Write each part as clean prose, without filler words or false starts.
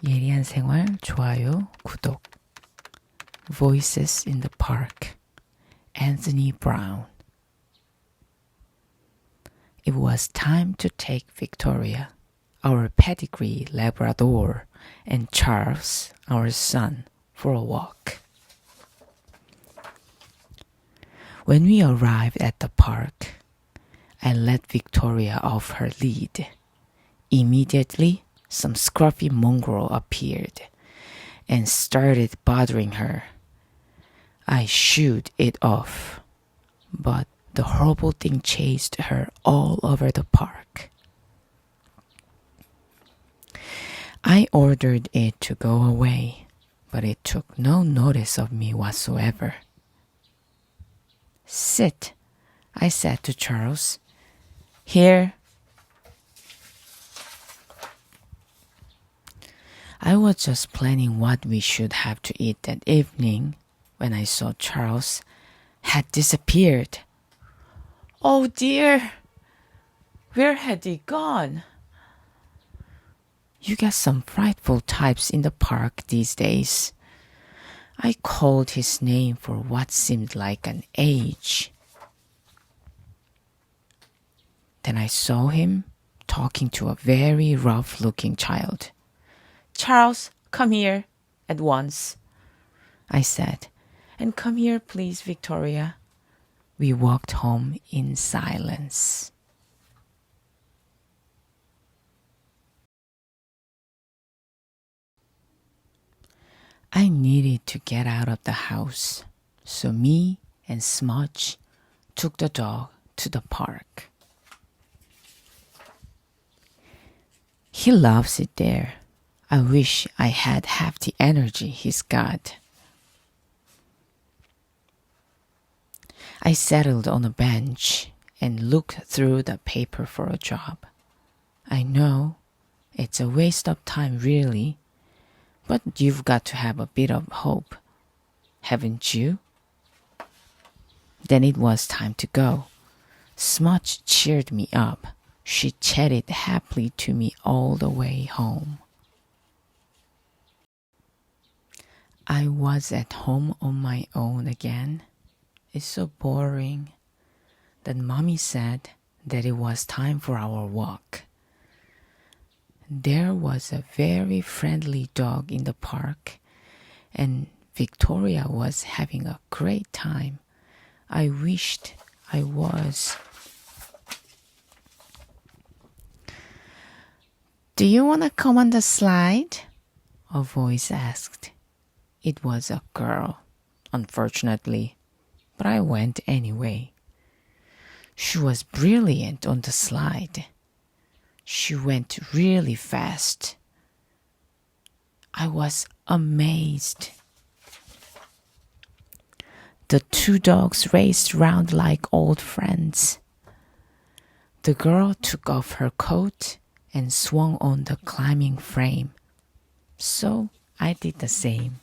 예리한생활 좋아요, 구독. Voices in the Park, 앤서니 Brown. It was time to take Victoria, our pedigree Labrador, and Charles, our son, for a walk. When we arrived at the park, I let Victoria off her lead. Immediately, some scruffy mongrel appeared and started bothering her. I shooed it off, but the horrible thing chased her all over the park. I ordered it to go away, but it took no notice of me whatsoever. Sit, I said to Charles. Here. I was just planning what we should have to eat that evening when I saw Charles had disappeared. Oh dear! Where had he gone? You get some frightful types in the park these days. I called his name for what seemed like an age. Then I saw him talking to a very rough-looking child. Charles, come here at once, I said. And come here, please, Victoria. We walked home in silence. I needed to get out of the house, so me and Smudge took the dog to the park. He loves it there. I wish I had half the energy he's got. I settled on a bench and looked through the paper for a job. I know it's a waste of time, really, but you've got to have a bit of hope, haven't you? Then it was time to go. Smudge cheered me up. She chatted happily to me all the way home. I was at home on my own again. It's so boring. Then Mommy said that it was time for our walk. There was a very friendly dog in the park, and Victoria was having a great time. I wished I was. Do you want to come on the slide? A voice asked. It was a girl, unfortunately, but I went anyway. She was brilliant on the slide. She went really fast. I was amazed. The two dogs raced round like old friends. The girl took off her coat and swung on the climbing frame. So I did the same.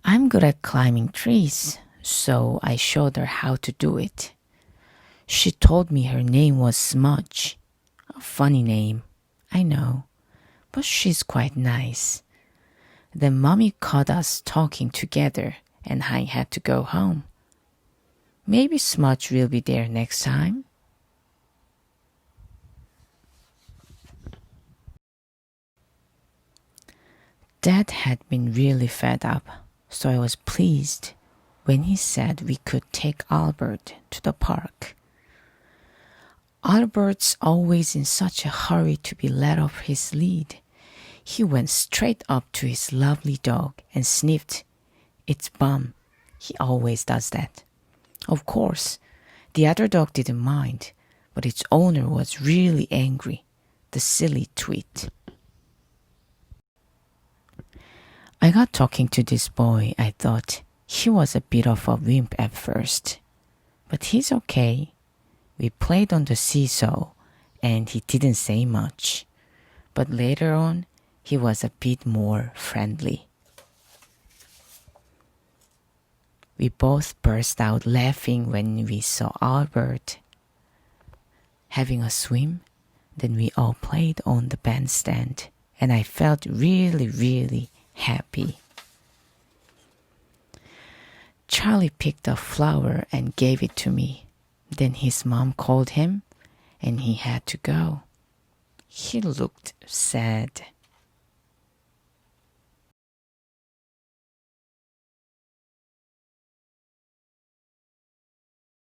I'm good at climbing trees, so I showed her how to do it. She told me her name was Smudge. A funny name, I know, but she's quite nice. Then Mommy caught us talking together and I had to go home. Maybe Smudge will be there next time. Dad had been really fed up, so I was pleased when he said we could take Albert to the park. Albert's always in such a hurry to be let off his lead. He went straight up to his lovely dog and sniffed its bum. He always does that. Of course, the other dog didn't mind, but its owner was really angry. The silly twit. I got talking to this boy. I thought he was a bit of a wimp at first, but he's okay. We played on the seesaw, and he didn't say much. But later on, he was a bit more friendly. We both burst out laughing when we saw Albert having a swim. Then we all played on the bandstand, and I felt really, really happy. Charlie picked a flower and gave it to me. Then his mom called him, and he had to go. He looked sad.